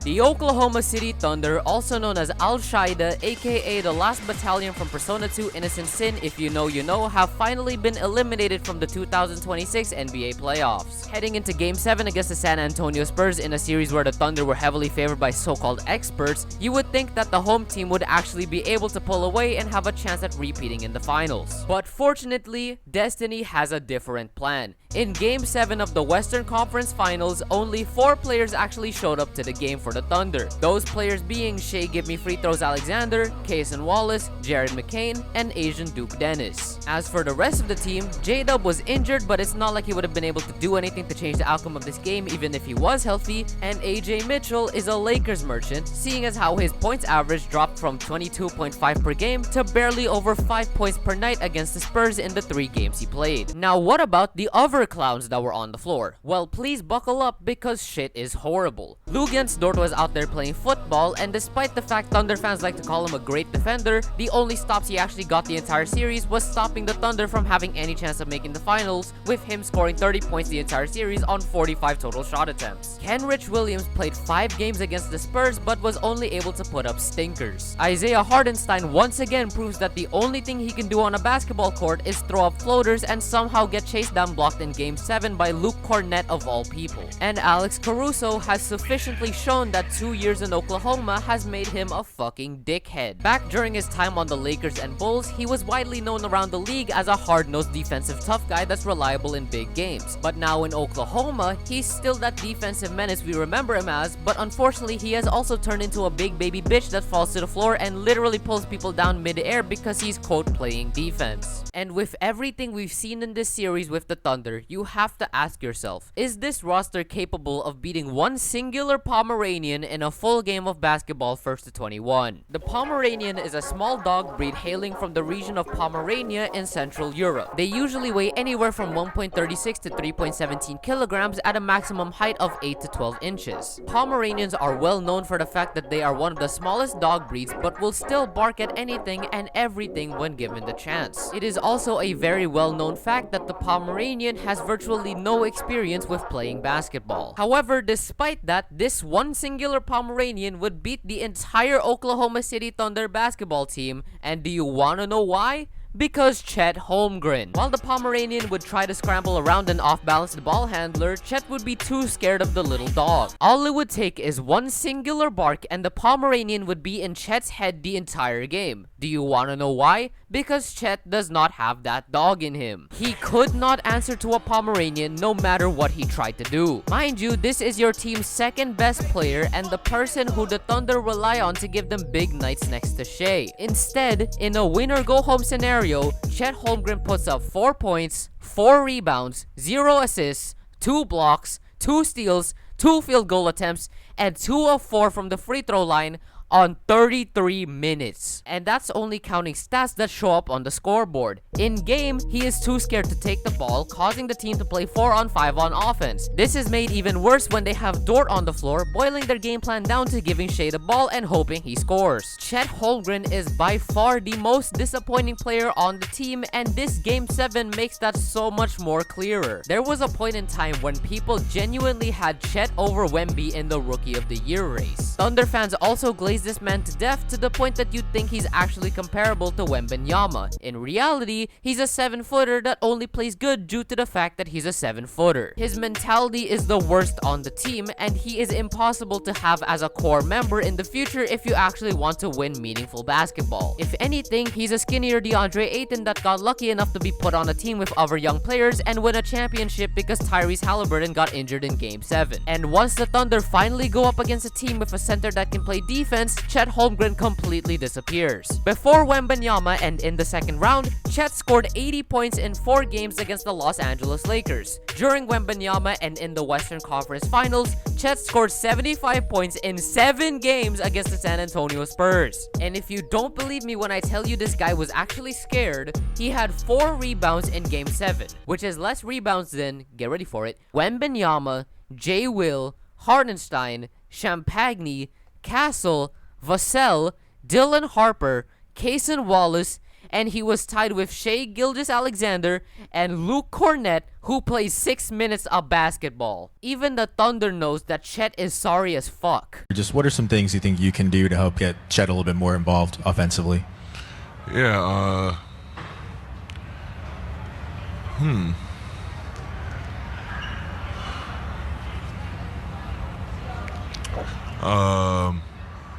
The Oklahoma City Thunder, also known as Al-Shaida, aka the last battalion from Persona 2 Innocent Sin, if you know you know, have finally been eliminated from the 2026 NBA playoffs. Heading into Game 7 against the San Antonio Spurs in a series where the Thunder were heavily favored by so-called experts, you would think that the home team would actually be able to pull away and have a chance at repeating in the finals. But fortunately, Destiny has a different plan. In Game 7 of the Western Conference Finals, only 4 players actually showed up to the game for the Thunder. Those players being Shea Give Me Free Throws Alexander, Kaysen Wallace, Jared McCain, and Asian Duke Dennis. As for the rest of the team, J-Dub was injured, but it's not like he would have been able to do anything to change the outcome of this game even if he was healthy, and AJ Mitchell is a Lakers merchant, seeing as how his points average dropped from 22.5 per game to barely over 5 points per night against the Spurs in the 3 games he played. Now what about the other clowns that were on the floor? Well, please buckle up because shit is horrible. Luguentz Dort was out there playing football, and despite the fact Thunder fans like to call him a great defender, the only stops he actually got the entire series was stopping the Thunder from having any chance of making the finals, with him scoring 30 points the entire series on 45 total shot attempts. Kenrich Williams played 5 games against the Spurs but was only able to put up stinkers. Isaiah Hardenstein once again proves that the only thing he can do on a basketball court is throw up floaters and somehow get chased down blocked in Game 7 by Luke Cornett of all people. And Alex Caruso has sufficiently shown that 2 years in Oklahoma has made him a fucking dickhead. Back during his time on the Lakers and Bulls, he was widely known around the league as a hard-nosed defensive tough guy that's reliable in big games. But now in Oklahoma, he's still that defensive menace we remember him as, but unfortunately he has also turned into a big baby bitch that falls to the floor and literally pulls people down mid-air because he's quote playing defense. And with everything we've seen in this series with the Thunder, you have to ask yourself, is this roster capable of beating one singular Pomeranian in a full game of basketball 1st to 21? The Pomeranian is a small dog breed hailing from the region of Pomerania in Central Europe. They usually weigh anywhere from 1.36 to 3.17 kilograms at a maximum height of 8 to 12 inches. Pomeranians are well known for the fact that they are one of the smallest dog breeds but will still bark at anything and everything when given the chance. It is also a very well known fact that the Pomeranian has virtually no experience with playing basketball. However, despite that, this one singular Pomeranian would beat the entire Oklahoma City Thunder basketball team, and do you wanna know why? Because Chet Holmgren. While the Pomeranian would try to scramble around and off-balance the ball handler, Chet would be too scared of the little dog. All it would take is one singular bark and the Pomeranian would be in Chet's head the entire game. Do you wanna know why? Because Chet does not have that dog in him. He could not answer to a Pomeranian no matter what he tried to do. Mind you, this is your team's second best player and the person who the Thunder rely on to give them big nights next to Shea. Instead, in a win-or-go-home scenario, Chet Holmgren puts up 4 points, 4 rebounds, 0 assists, 2 blocks, 2 steals, 2 field goal attempts, and 2 of 4 from the free throw line on 33 minutes. And that's only counting stats that show up on the scoreboard. In game, he is too scared to take the ball, causing the team to play 4-on-5 on offense. This is made even worse when they have Dort on the floor, boiling their game plan down to giving Shea the ball and hoping he scores. Chet Holmgren is by far the most disappointing player on the team, and this Game 7 makes that so much more clearer. There was a point in time when people genuinely had Chet over Wemby in the Rookie of the Year race. Thunder fans also glazed this man to death to the point that you'd think he's actually comparable to Wembanyama. In reality, he's a 7-footer that only plays good due to the fact that he's a 7-footer. His mentality is the worst on the team, and he is impossible to have as a core member in the future if you actually want to win meaningful basketball. If anything, he's a skinnier DeAndre Ayton that got lucky enough to be put on a team with other young players and win a championship because Tyrese Halliburton got injured in Game 7. And once the Thunder finally go up against a team with a center that can play defense, Chet Holmgren completely disappears. Before Wembanyama and in the second round, Chet scored 80 points in 4 games against the Los Angeles Lakers. During Wembanyama and in the Western Conference Finals, Chet scored 75 points in 7 games against the San Antonio Spurs. And if you don't believe me when I tell you this guy was actually scared, he had 4 rebounds in Game 7, which is less rebounds than, get ready for it, Wembanyama, J. Will, Hardenstein, Champagny, Castle, Vassell, Dylan Harper, Kaysen Wallace, and he was tied with Shai Gilgeous-Alexander and Luke Cornett, who plays 6 minutes of basketball. Even the Thunder knows that Chet is sorry as fuck. Just what are some things you think you can do to help get Chet a little bit more involved offensively? Yeah,